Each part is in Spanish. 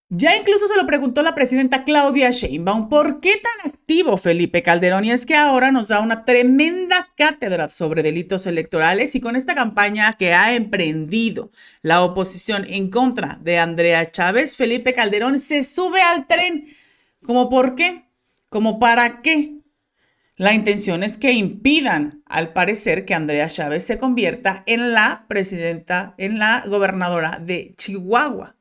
Ya incluso se lo preguntó la presidenta Claudia Sheinbaum, ¿por qué tan activo Felipe Calderón? Y es que ahora nos da una tremenda cátedra sobre delitos electorales y con esta campaña que ha emprendido la oposición en contra de Andrea Chávez, Felipe Calderón se sube al tren. ¿Cómo por qué? ¿Cómo para qué? La intención es que impidan, al parecer, que Andrea Chávez se convierta en la presidenta, en la gobernadora de Chihuahua.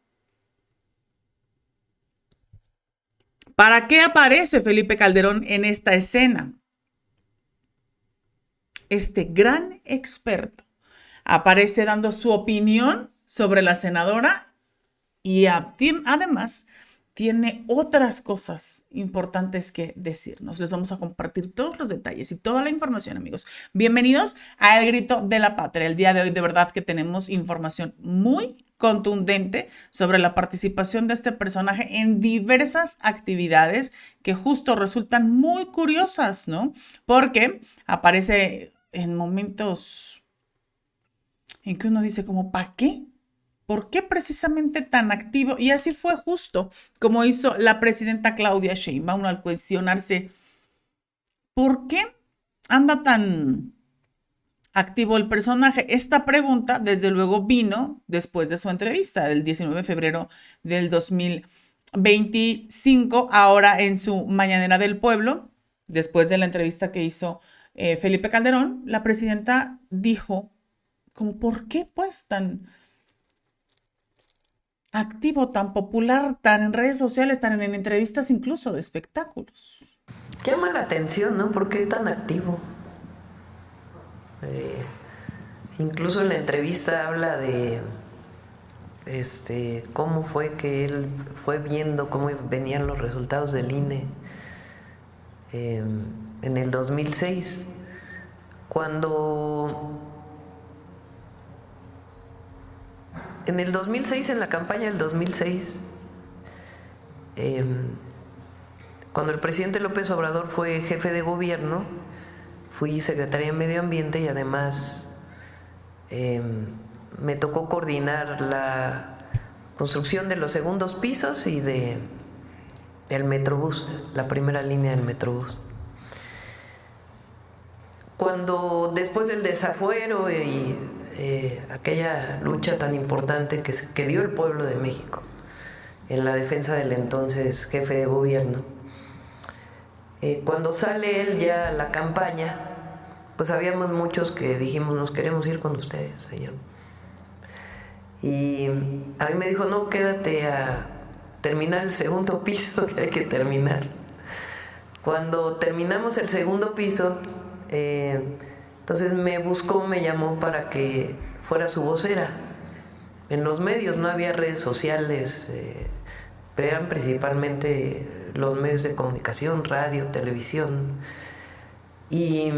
¿Para qué aparece Felipe Calderón en esta escena? Este gran experto aparece dando su opinión sobre la senadora y además tiene otras cosas importantes que decirnos. Les vamos a compartir todos los detalles y toda la información, amigos. Bienvenidos a El Grito de la Patria. El día de hoy de verdad que tenemos información muy contundente sobre la participación de este personaje en diversas actividades que justo resultan muy curiosas, ¿no? Porque aparece en momentos en que uno dice como, ¿para qué? ¿Por qué precisamente tan activo? Y así fue justo como hizo la presidenta Claudia Sheinbaum al cuestionarse por qué anda tan activo el personaje. Esta pregunta, desde luego, vino después de su entrevista del 19 de febrero del 2025, ahora en su Mañanera del Pueblo, después de la entrevista que hizo Felipe Calderón, la presidenta dijo, como, ¿por qué pues tan activo, tan popular, tan en redes sociales, tan en entrevistas incluso de espectáculos? Llama la atención, ¿no? ¿Por qué tan activo? Eh, Incluso en la entrevista habla de cómo fue que él fue viendo cómo venían los resultados del INE eh, en el 2006, cuando en el 2006, en la campaña del 2006, eh, cuando el presidente López Obrador fue jefe de gobierno, fui secretaria de Medio Ambiente y además me tocó coordinar la construcción de los segundos pisos y del Metrobús, la primera línea del Metrobús. Cuando después del desafuero y aquella lucha tan importante que dio el pueblo de México en la defensa del entonces jefe de gobierno, cuando sale él ya a la campaña, pues habíamos muchos que dijimos, nos queremos ir con ustedes, señor. Y a mí me dijo, no, quédate a terminar el segundo piso, que hay que terminar. Cuando terminamos el segundo piso, entonces me buscó, me llamó para que fuera su vocera. En los medios no había redes sociales, pero eran principalmente los medios de comunicación, radio, televisión. Y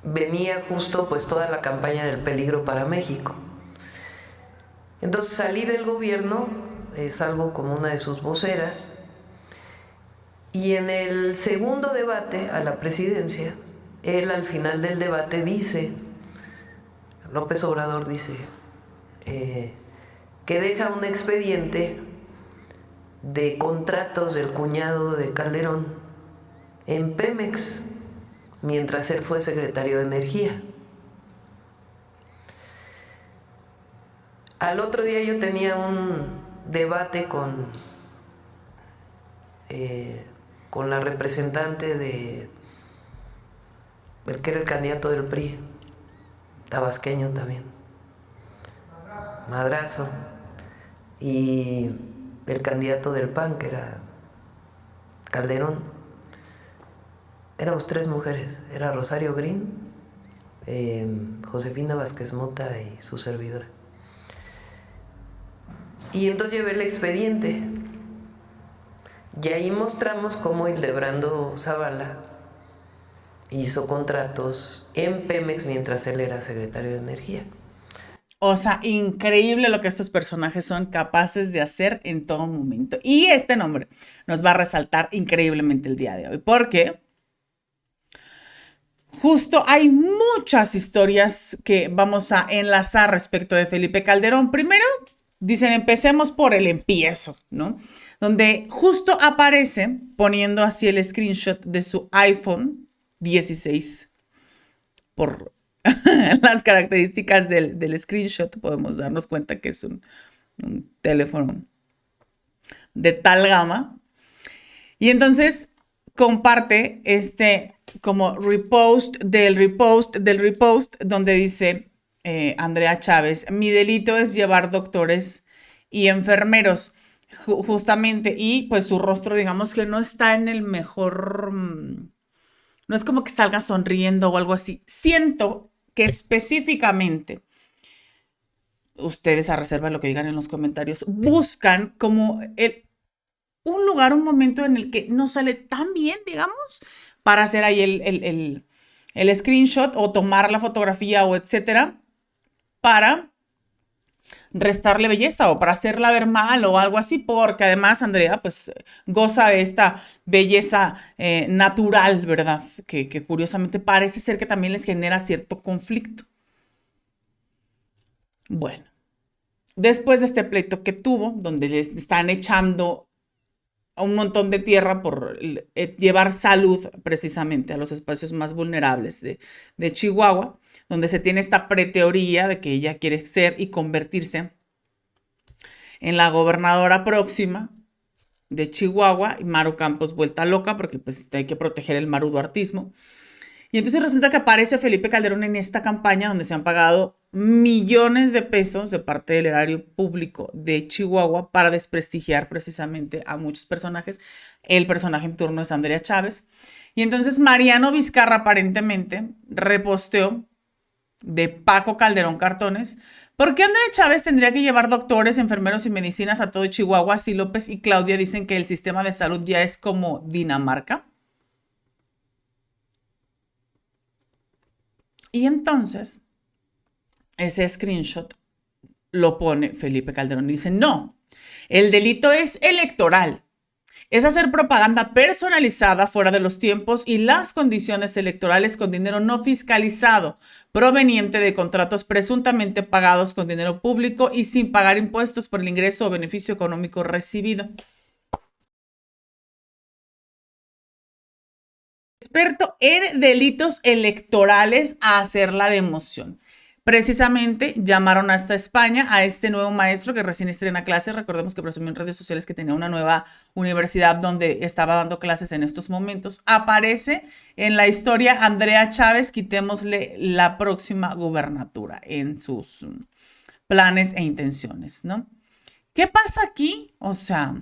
venía justo pues toda la campaña del peligro para México. Entonces salí del gobierno, salgo como una de sus voceras, y en el segundo debate a la presidencia, él al final del debate dice, López Obrador dice, que deja un expediente de contratos del cuñado de Calderón en Pemex, mientras él fue secretario de Energía. Al otro día yo tenía un debate con la representante de el que era el candidato del PRI, tabasqueño también, Madrazo, y el candidato del PAN, que era Calderón. Éramos tres mujeres, era Rosario Green, Josefina Vázquez Mota y su servidora. Y entonces llevé el expediente y ahí mostramos cómo Hildebrando Zavala hizo contratos en Pemex mientras él era secretario de Energía. O sea, increíble lo que estos personajes son capaces de hacer en todo momento. Y este nombre nos va a resaltar increíblemente el día de hoy, porque justo hay muchas historias que vamos a enlazar respecto de Felipe Calderón. Primero, dicen, empecemos por el empiezo, ¿no? Donde justo aparece poniendo así el screenshot de su iPhone 16 por las características del screenshot podemos darnos cuenta que es un teléfono de tal gama. Y entonces comparte como repost del repost del repost donde dice Andrea Chávez, mi delito es llevar doctores y enfermeros justamente, y pues su rostro digamos que no está en el mejor, no es como que salga sonriendo o algo así. Siento que específicamente, ustedes a reserva de lo que digan en los comentarios, buscan como un lugar, un momento en el que no sale tan bien, digamos, para hacer ahí el screenshot o tomar la fotografía o etcétera, para restarle belleza o para hacerla ver mal o algo así, porque además Andrea pues goza de esta belleza natural, ¿verdad? Que curiosamente parece ser que también les genera cierto conflicto. Bueno, después de este pleito que tuvo, donde les están echando a un montón de tierra por llevar salud precisamente a los espacios más vulnerables de Chihuahua, donde se tiene esta preteoría de que ella quiere ser y convertirse en la gobernadora próxima de Chihuahua, y Maru Campos vuelta loca porque pues hay que proteger el maruduartismo. Y entonces resulta que aparece Felipe Calderón en esta campaña donde se han pagado millones de pesos de parte del erario público de Chihuahua para desprestigiar precisamente a muchos personajes. El personaje en turno es Andrea Chávez. Y entonces Mariano Vizcarra aparentemente reposteó de Paco Calderón Cartones. ¿Por qué Andrea Chávez tendría que llevar doctores, enfermeros y medicinas a todo Chihuahua si López y Claudia dicen que el sistema de salud ya es como Dinamarca? Y entonces, ese screenshot lo pone Felipe Calderón y dice, no, el delito es electoral. Es hacer propaganda personalizada fuera de los tiempos y las condiciones electorales con dinero no fiscalizado, proveniente de contratos presuntamente pagados con dinero público y sin pagar impuestos por el ingreso o beneficio económico recibido. Experto en delitos electorales a hacer la democión. Precisamente llamaron hasta España a este nuevo maestro que recién estrena clases. Recordemos que presumió en redes sociales que tenía una nueva universidad donde estaba dando clases en estos momentos. Aparece en la historia Andrea Chávez, quitémosle la próxima gubernatura en sus planes e intenciones, ¿no? ¿Qué pasa aquí? O sea,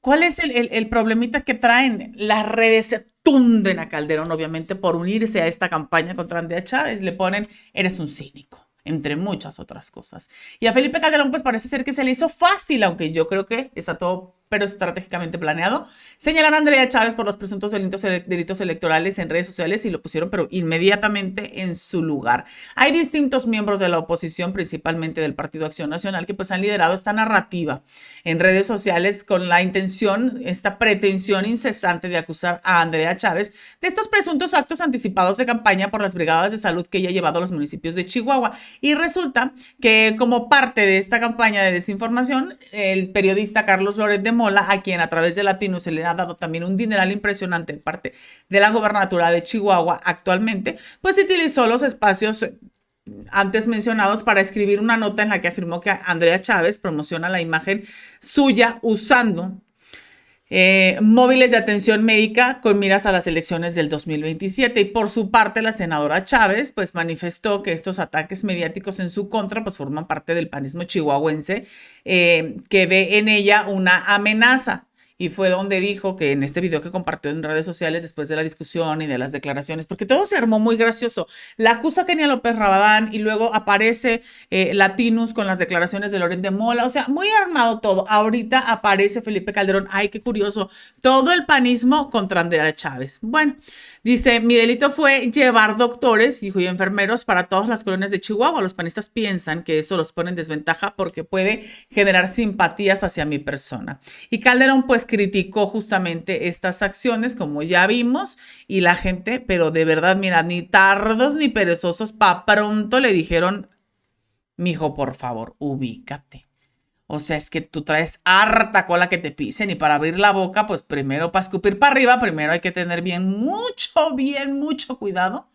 ¿cuál es el problemita que traen? Las redes se tunden a Calderón, obviamente, por unirse a esta campaña contra Andrea Chávez. Le ponen, eres un cínico, entre muchas otras cosas. Y a Felipe Calderón, pues parece ser que se le hizo fácil, aunque yo creo que está todo, pero estratégicamente planeado, señalar a Andrea Chávez por los presuntos delitos electorales en redes sociales y lo pusieron, pero inmediatamente en su lugar. Hay distintos miembros de la oposición, principalmente del Partido Acción Nacional, que pues han liderado esta narrativa en redes sociales con la intención, esta pretensión incesante de acusar a Andrea Chávez de estos presuntos actos anticipados de campaña por las brigadas de salud que ella ha llevado a los municipios de Chihuahua. Y resulta que como parte de esta campaña de desinformación, el periodista Carlos Loret de Mola, a quien a través de Latino se le ha dado también un dineral impresionante de parte de la gobernatura de Chihuahua actualmente, pues utilizó los espacios antes mencionados para escribir una nota en la que afirmó que Andrea Chávez promociona la imagen suya usando móviles de atención médica con miras a las elecciones del 2027. Y por su parte, la senadora Chávez pues manifestó que estos ataques mediáticos en su contra pues forman parte del panismo chihuahuense, que ve en ella una amenaza. Y fue donde dijo que en este video que compartió en redes sociales después de la discusión y de las declaraciones, porque todo se armó muy gracioso. La acusa Kenia López Rabadán y luego aparece Latinus con las declaraciones de Loret de Mola. O sea, muy armado todo. Ahorita aparece Felipe Calderón. Ay, qué curioso. Todo el panismo contra Andrea Chávez. Bueno, dice, mi delito fue llevar doctores y enfermeros para todas las colonias de Chihuahua. Los panistas piensan que eso los pone en desventaja porque puede generar simpatías hacia mi persona. Y Calderón pues criticó justamente estas acciones, como ya vimos, y la gente, pero de verdad, mira, ni tardos ni perezosos, pa' pronto le dijeron Mijo, por favor, ubícate. O sea, es que tú traes harta cola que te pisen y para abrir la boca, pues primero para escupir para arriba, primero hay que tener bien mucho cuidado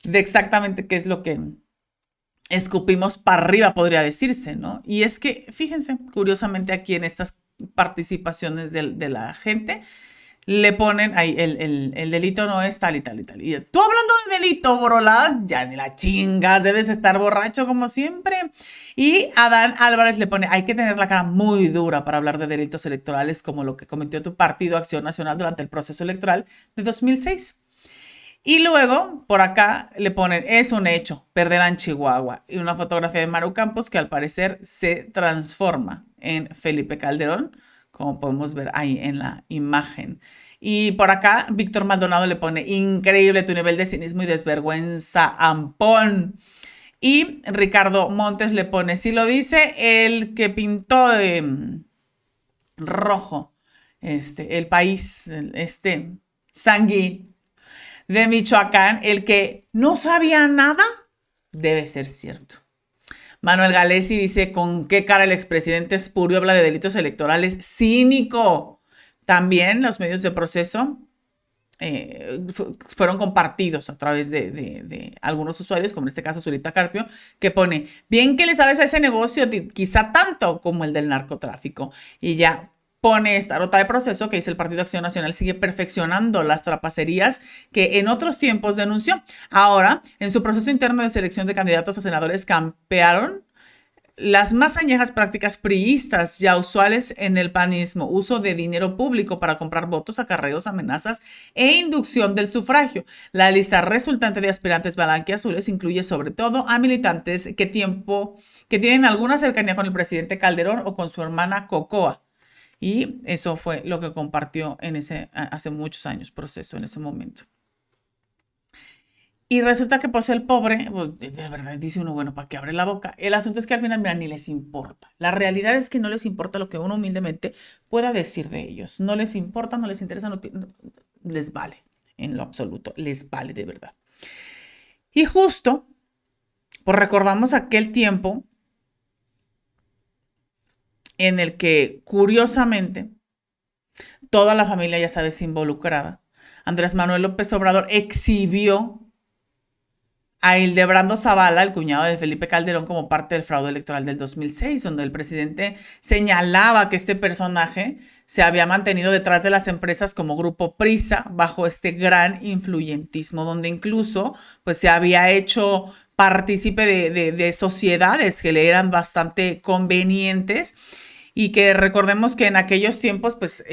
de exactamente qué es lo que escupimos para arriba, podría decirse, ¿no? Y es que, fíjense, curiosamente aquí en estas participaciones de la gente, le ponen ahí, el delito no es tal y tal y tal. Y tú hablando de delito, Borolas, ya ni la chingas, debes estar borracho como siempre. Y Adán Álvarez le pone, hay que tener la cara muy dura para hablar de delitos electorales como lo que cometió tu partido Acción Nacional durante el proceso electoral de 2006. Y luego, por acá, le ponen, es un hecho, perderán Chihuahua. Y una fotografía de Maru Campos que al parecer se transforma en Felipe Calderón, como podemos ver ahí en la imagen. Y por acá, Víctor Maldonado le pone, increíble tu nivel de cinismo y desvergüenza, ampón. Y Ricardo Montes le pone, si lo dice el que pintó de rojo el país, sanguíneo de Michoacán, el que no sabía nada, debe ser cierto. Manuel Galesi dice, ¿con qué cara el expresidente espurio habla de delitos electorales? Cínico. También los medios de proceso fueron compartidos a través de algunos usuarios, como en este caso Zurita Carpio, que pone, bien que le sabes a ese negocio, quizá tanto como el del narcotráfico. Y ya pone esta nota de proceso que dice el Partido Acción Nacional sigue perfeccionando las trapacerías que en otros tiempos denunció. Ahora, en su proceso interno de selección de candidatos a senadores, campearon las más añejas prácticas priistas ya usuales en el panismo, uso de dinero público para comprar votos, acarreos, amenazas e inducción del sufragio. La lista resultante de aspirantes blanquiazules incluye sobre todo a militantes que tienen alguna cercanía con el presidente Calderón o con su hermana Cocoa. Y eso fue lo que compartió hace muchos años, proceso en ese momento. Y resulta que pues el pobre, pues, de verdad dice uno, bueno, ¿para qué abre la boca? El asunto es que al final, mira, ni les importa. La realidad es que no les importa lo que uno humildemente pueda decir de ellos. No les importa, no les interesa, no les vale en lo absoluto, les vale de verdad. Y justo, pues recordamos aquel tiempo en el que, curiosamente, toda la familia, ya sabes, involucrada, Andrés Manuel López Obrador exhibió a Hildebrando Zavala, el cuñado de Felipe Calderón, como parte del fraude electoral del 2006, donde el presidente señalaba que este personaje se había mantenido detrás de las empresas como Grupo Prisa, bajo este gran influyentismo, donde incluso pues, se había hecho partícipe de sociedades que le eran bastante convenientes. Y que recordemos que en aquellos tiempos, pues,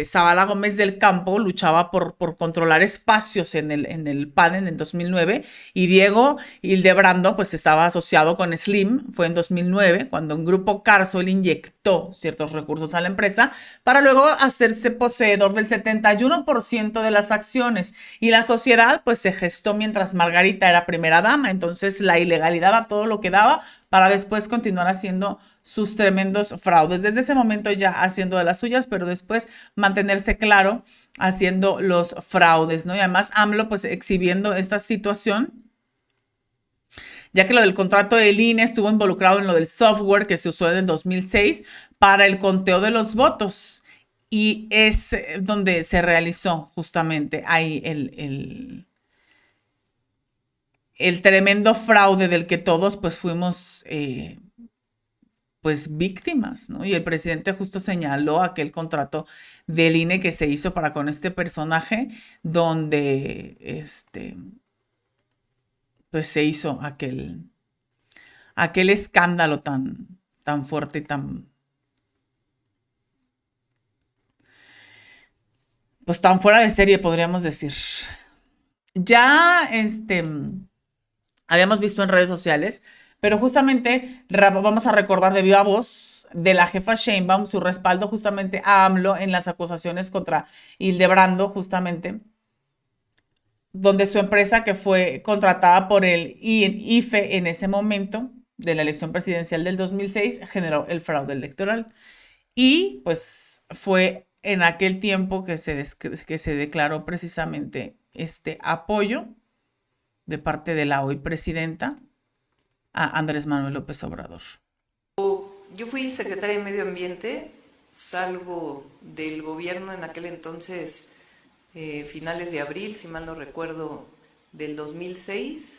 Zavala Gómez del Campo luchaba por controlar espacios en el PAN en el 2009, y Diego Hildebrando, pues, estaba asociado con Slim, fue en 2009, cuando un grupo Carso le inyectó ciertos recursos a la empresa, para luego hacerse poseedor del 71% de las acciones, y la sociedad, pues, se gestó mientras Margarita era primera dama, entonces la ilegalidad a todo lo que daba, para después continuar haciendo sus tremendos fraudes. Desde ese momento ya haciendo de las suyas, pero después mantenerse claro haciendo los fraudes, ¿no? Y además AMLO pues exhibiendo esta situación, ya que lo del contrato del INE estuvo involucrado en lo del software que se usó en el 2006 para el conteo de los votos. Y es donde se realizó justamente ahí el tremendo fraude del que todos pues fuimos pues víctimas, ¿no? Y el presidente justo señaló aquel contrato del INE que se hizo para con este personaje, donde pues se hizo aquel escándalo tan fuerte y pues tan fuera de serie, podríamos decir. Ya habíamos visto en redes sociales, pero justamente vamos a recordar de viva voz de la jefa Sheinbaum su respaldo justamente a AMLO en las acusaciones contra Hildebrando, justamente, donde su empresa, que fue contratada por el IFE en ese momento de la elección presidencial del 2006, generó el fraude electoral. Y pues fue en aquel tiempo que se declaró precisamente este apoyo de parte de la hoy presidenta a Andrés Manuel López Obrador. Yo fui secretaria de Medio Ambiente, salgo del gobierno en aquel entonces, finales de abril, si mal no recuerdo, del 2006,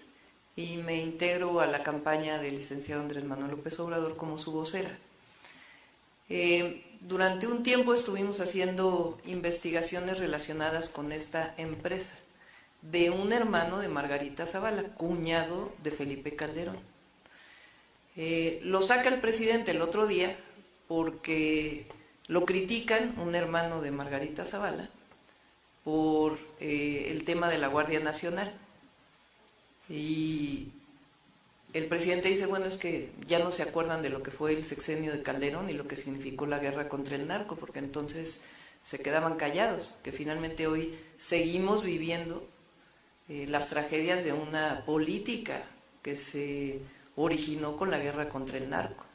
y me integro a la campaña del licenciado Andrés Manuel López Obrador como su vocera. Durante un tiempo estuvimos haciendo investigaciones relacionadas con esta empresa de un hermano de Margarita Zavala, cuñado de Felipe Calderón. Lo saca el presidente el otro día porque lo critican, un hermano de Margarita Zavala, por el tema de la Guardia Nacional. Y el presidente dice, bueno, es que ya no se acuerdan de lo que fue el sexenio de Calderón y lo que significó la guerra contra el narco, porque entonces se quedaban callados, que finalmente hoy seguimos viviendo las tragedias de una política que se originó con la guerra contra el narco.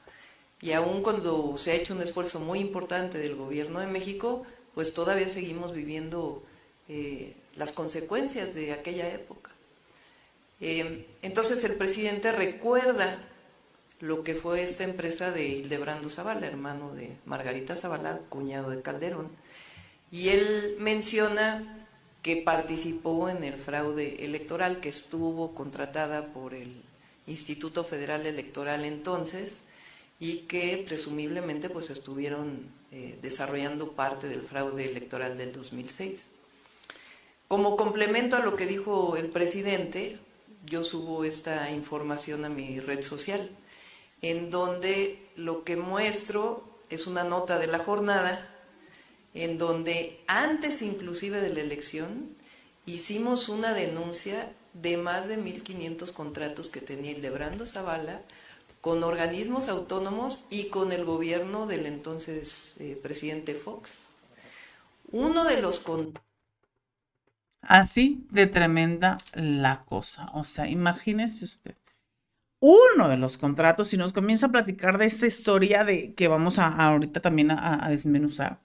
Y aun cuando se ha hecho un esfuerzo muy importante del gobierno de México, pues todavía seguimos viviendo las consecuencias de aquella época. Entonces el presidente recuerda lo que fue esta empresa de Hildebrando Zavala, hermano de Margarita Zavala, cuñado de Calderón, y él menciona que participó en el fraude electoral, que estuvo contratada por el Instituto Federal Electoral entonces, y que presumiblemente pues estuvieron desarrollando parte del fraude electoral del 2006. Como complemento a lo que dijo el presidente, yo subo esta información a mi red social, en donde lo que muestro es una nota de la jornada, en donde antes inclusive de la elección hicimos una denuncia de más de 1.500 contratos que tenía Hildebrando Zavala con organismos autónomos y con el gobierno del entonces presidente Fox. Uno de los Así de tremenda la cosa. O sea, imagínese usted. Uno de los contratos, si nos comienza a platicar de esta historia de que vamos a ahorita también a desmenuzar.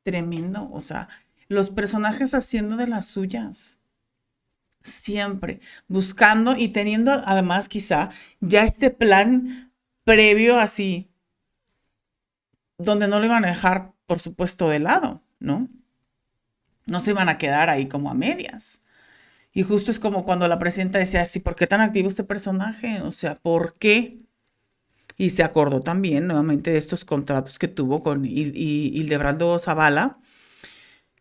Tremendo. O sea, los personajes haciendo de las suyas. Siempre. Buscando y teniendo además quizá ya este plan previo así, donde no lo iban a dejar, por supuesto, de lado, ¿no? No se iban a quedar ahí como a medias. Y justo es como cuando la presidenta decía así, ¿por qué tan activo este personaje? O sea, ¿por qué? Y se acordó también nuevamente de estos contratos que tuvo con Hildebrando Zavala.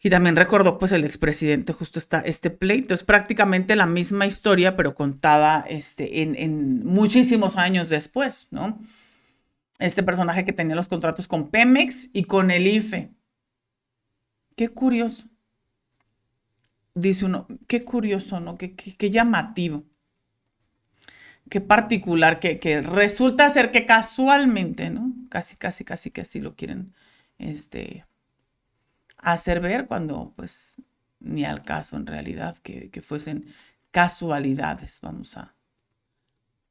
Y también recordó pues el expresidente justo este pleito. Es prácticamente la misma historia, pero contada en muchísimos años después, ¿no? Este personaje que tenía los contratos con Pemex y con el IFE. Qué curioso. Dice uno, qué curioso, ¿no? Qué llamativo. Qué particular, que resulta ser que casualmente, ¿no? Casi que así lo quieren hacer ver cuando, pues, ni al caso en realidad, que fuesen casualidades, vamos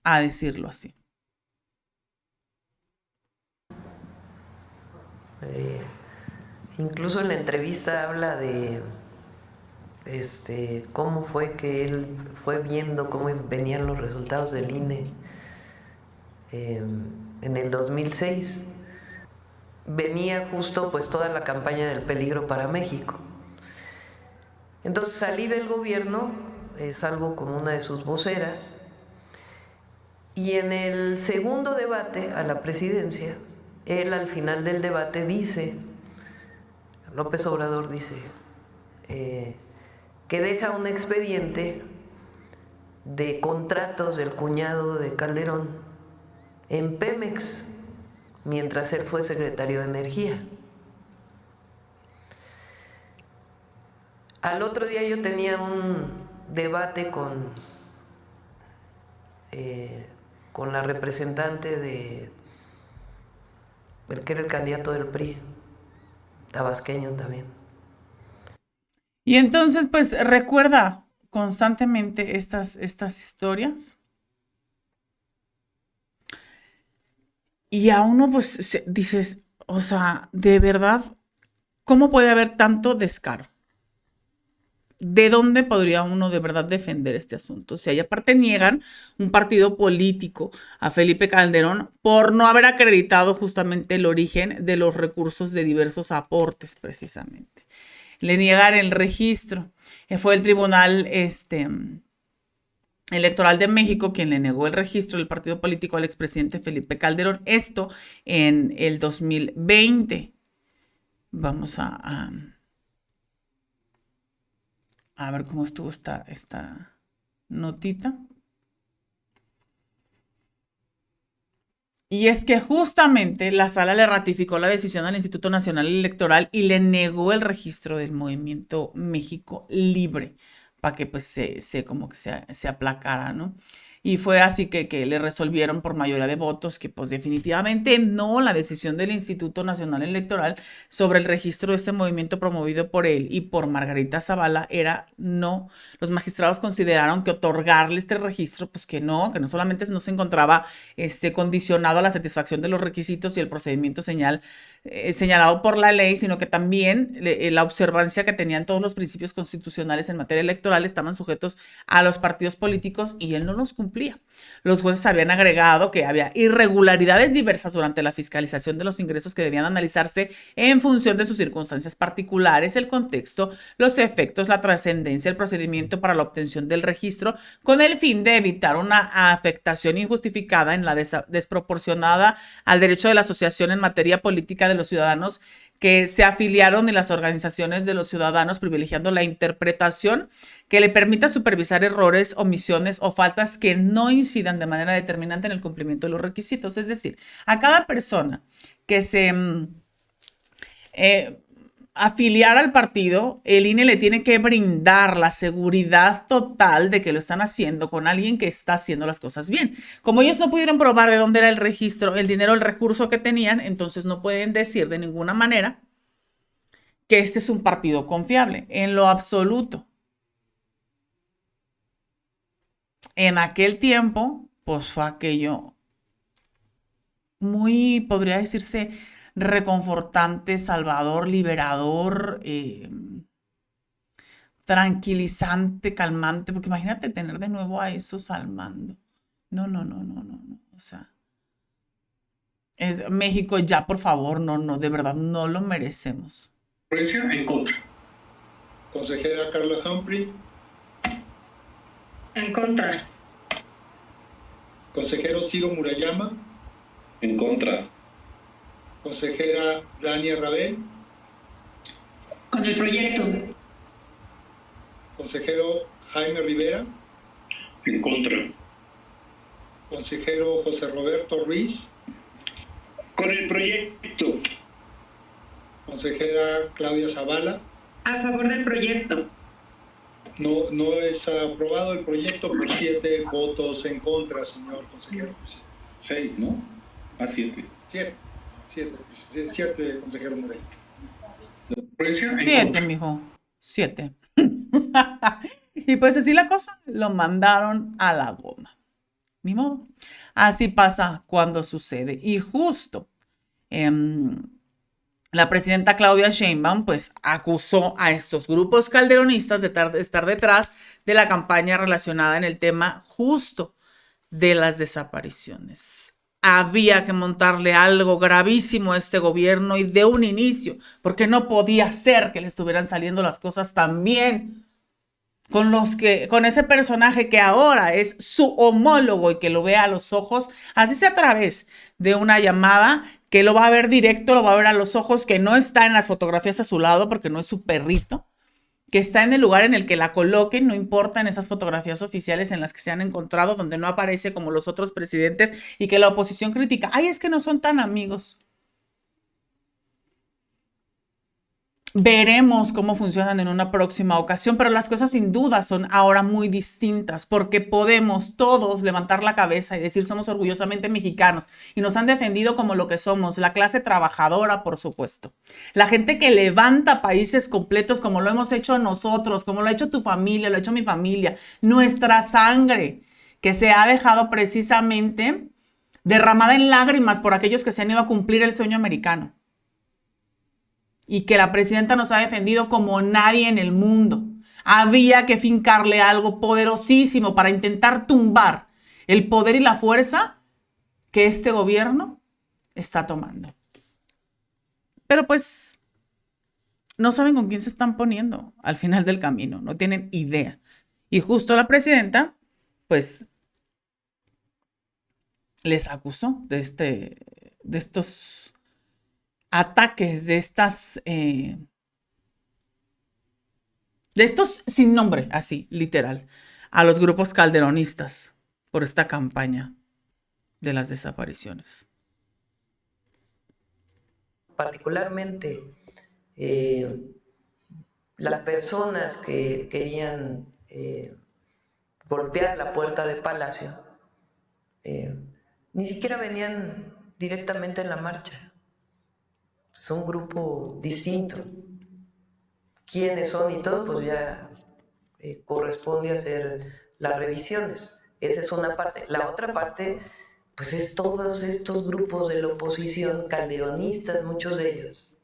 a decirlo así. Incluso en la entrevista habla de cómo fue que él fue viendo cómo venían los resultados del INE en el 2006. Venía justo pues toda la campaña del peligro para México. Entonces salí del gobierno, salgo como una de sus voceras, y en el segundo debate a la presidencia, él al final del debate dice, López Obrador dice, que deja un expediente de contratos del cuñado de Calderón en Pemex, mientras él fue secretario de Energía. Al otro día yo tenía un debate con la representante de el que era el candidato del PRI, tabasqueño también. Y entonces, pues, recuerda constantemente estas historias. Y a uno, pues, dices, o sea, de verdad, ¿cómo puede haber tanto descaro? ¿de dónde podría uno de verdad defender este asunto? O sea, y aparte niegan un partido político a Felipe Calderón por no haber acreditado justamente el origen de los recursos de diversos aportes, precisamente. Le niegan el registro. Fue el Tribunal Electoral de México quien le negó el registro del partido político al expresidente Felipe Calderón. Esto en el 2020. Vamos a ver cómo estuvo esta notita. Y es que justamente la sala le ratificó la decisión al Instituto Nacional Electoral y le negó el registro del Movimiento México Libre para que pues como que se aplacara, ¿no? Y fue así que le resolvieron por mayoría de votos que pues definitivamente no, la decisión del Instituto Nacional Electoral sobre el registro de este movimiento promovido por él y por Margarita Zavala era no. Los magistrados consideraron que otorgarle este registro, pues que no solamente no se encontraba condicionado a la satisfacción de los requisitos y el procedimiento señalado por la ley, sino que también la observancia que tenían todos los principios constitucionales en materia electoral estaban sujetos a los partidos políticos y él no los cumplía. Los jueces habían agregado que había irregularidades diversas durante la fiscalización de los ingresos que debían analizarse en función de sus circunstancias particulares, el contexto, los efectos, la trascendencia, el procedimiento para la obtención del registro, con el fin de evitar una afectación injustificada en la desproporcionada al derecho de la asociación en materia política de los ciudadanos que se afiliaron en las organizaciones de los ciudadanos, privilegiando la interpretación que le permita supervisar errores, omisiones o faltas que no incidan de manera determinante en el cumplimiento de los requisitos. Es decir, a cada persona que se afiliar al partido, el INE le tiene que brindar la seguridad total de que lo están haciendo con alguien que está haciendo las cosas bien. Como ellos no pudieron probar de dónde era el registro, el dinero, el recurso que tenían, entonces no pueden decir de ninguna manera que este es un partido confiable, en lo absoluto. En aquel tiempo, pues fue aquello muy, podría decirse, reconfortante, salvador, liberador, tranquilizante, calmante, porque imagínate tener de nuevo a esos al mando. No, no, no, no, no, no. O sea, México ya, por favor, no, de verdad, no lo merecemos. En contra. Consejera Carla Humphrey. En contra. Consejero Ciro Murayama. En contra. Consejera Dania Rabel. Con el proyecto. Consejero Jaime Rivera. En contra. Consejero José Roberto Ruiz. Con el proyecto. Consejera Claudia Zavala. A favor del proyecto. No es aprobado el proyecto por 7 votos en contra, señor consejero. 6, ¿no? 7. 7, consejero Moreno. 7, mijo. 7. Y pues así la cosa, lo mandaron a la goma. Ni modo. Así pasa cuando sucede. Y justo la presidenta Claudia Sheinbaum pues acusó a estos grupos calderonistas de estar detrás de la campaña relacionada en el tema justo de las desapariciones. Había que montarle algo gravísimo a este gobierno y de un inicio, porque no podía ser que le estuvieran saliendo las cosas tan bien con ese personaje que ahora es su homólogo y que lo vea a los ojos, así sea a través de una llamada, que lo va a ver directo, lo va a ver a los ojos, que no está en las fotografías a su lado porque no es su perrito, que está en el lugar en el que la coloquen, no importa en esas fotografías oficiales en las que se han encontrado, donde no aparece como los otros presidentes y que la oposición critica. Ay, es que no son tan amigos. Veremos cómo funcionan en una próxima ocasión, pero las cosas sin duda son ahora muy distintas porque podemos todos levantar la cabeza y decir somos orgullosamente mexicanos y nos han defendido como lo que somos, la clase trabajadora, por supuesto. La gente que levanta países completos como lo hemos hecho nosotros, como lo ha hecho tu familia, lo ha hecho mi familia, nuestra sangre que se ha dejado precisamente derramada en lágrimas por aquellos que se han ido a cumplir el sueño americano. Y que la presidenta nos ha defendido como nadie en el mundo. Había que fincarle algo poderosísimo para intentar tumbar el poder y la fuerza que este gobierno está tomando. Pero pues no saben con quién se están poniendo al final del camino, no tienen idea. Y justo la presidenta, pues, les acusó de estos ataques, de estos sin nombre, así, literal, a los grupos calderonistas por esta campaña de las desapariciones. Particularmente las personas que querían golpear la puerta de Palacio ni siquiera venían directamente en la marcha. Es un grupo distinto. Quiénes son y todo, pues ya corresponde hacer las revisiones. Esa es una parte. La otra parte, pues es todos estos grupos de la oposición calderonistas, muchos de ellos,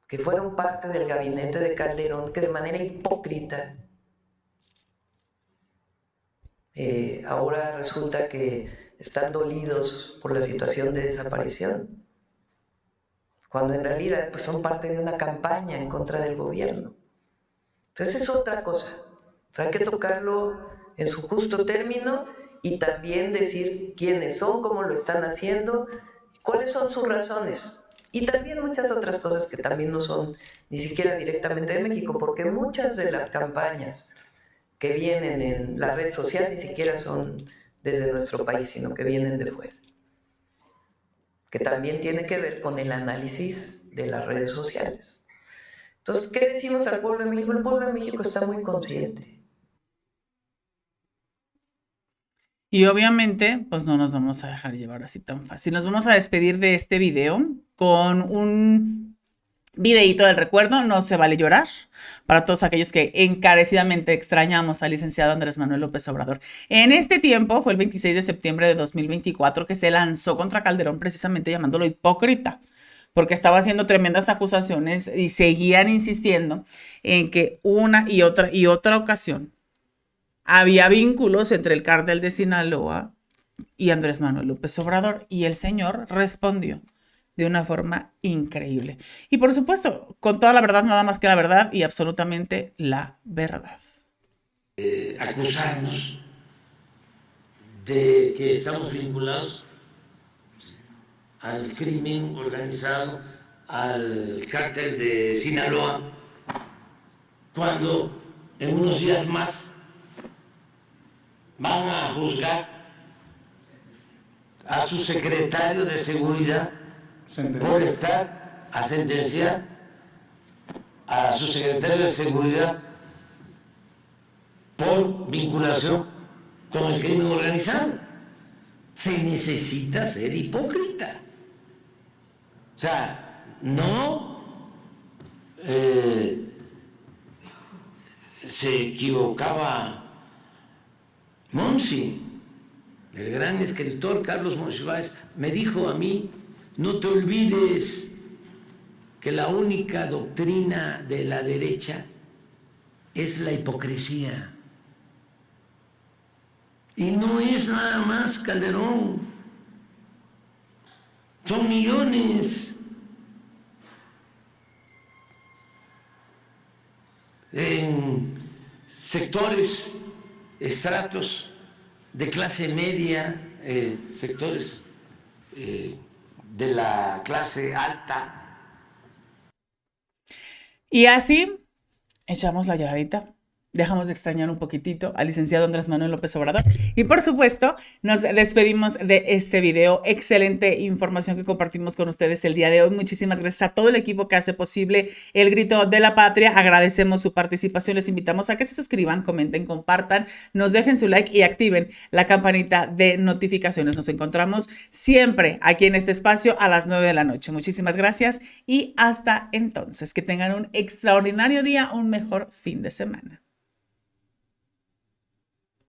que fueron parte del gabinete de Calderón, que de manera hipócrita ahora resulta que están dolidos por la situación de desaparición, cuando en realidad pues son parte de una campaña en contra del gobierno. Entonces es otra cosa. Hay que tocarlo en su justo término y también decir quiénes son, cómo lo están haciendo, cuáles son sus razones. Y también muchas otras cosas que también no son ni siquiera directamente de México, porque muchas de las campañas que vienen en la red social ni siquiera son desde nuestro país, sino que vienen de fuera. Que también tiene que ver con el análisis de las redes sociales. Entonces, ¿qué decimos al pueblo de México? El pueblo de México está muy consciente. Y obviamente, pues no nos vamos a dejar llevar así tan fácil. Nos vamos a despedir de este video con un videíto del recuerdo. No se vale llorar, para todos aquellos que encarecidamente extrañamos al licenciado Andrés Manuel López Obrador. En este tiempo, fue el 26 de septiembre de 2024 que se lanzó contra Calderón, precisamente llamándolo hipócrita, porque estaba haciendo tremendas acusaciones y seguían insistiendo en que una y otra ocasión había vínculos entre el cártel de Sinaloa y Andrés Manuel López Obrador, y el señor respondió de una forma increíble. Y por supuesto, con toda la verdad, nada más que la verdad y absolutamente la verdad. Acusarnos de que estamos vinculados al crimen organizado, al cártel de Sinaloa, cuando en unos días más van a juzgar a su secretario de Seguridad por estar a sentenciar a su secretario de Seguridad por vinculación con el crimen organizado. Se necesita ser hipócrita. O sea, no se equivocaba Monsi, el gran escritor Carlos Monsiváis, me dijo a mí: no te olvides que la única doctrina de la derecha es la hipocresía. Y no es nada más Calderón, son millones. En sectores, estratos de clase media, sectores de la clase alta. Y así echamos la lloradita. Dejamos de extrañar un poquitito al licenciado Andrés Manuel López Obrador. Y por supuesto, nos despedimos de este video. Excelente información que compartimos con ustedes el día de hoy. Muchísimas gracias a todo el equipo que hace posible el Grito de la Patria. Agradecemos su participación. Les invitamos a que se suscriban, comenten, compartan, nos dejen su like y activen la campanita de notificaciones. Nos encontramos siempre aquí en este espacio a las 9 de la noche. Muchísimas gracias y hasta entonces. Que tengan un extraordinario día, un mejor fin de semana.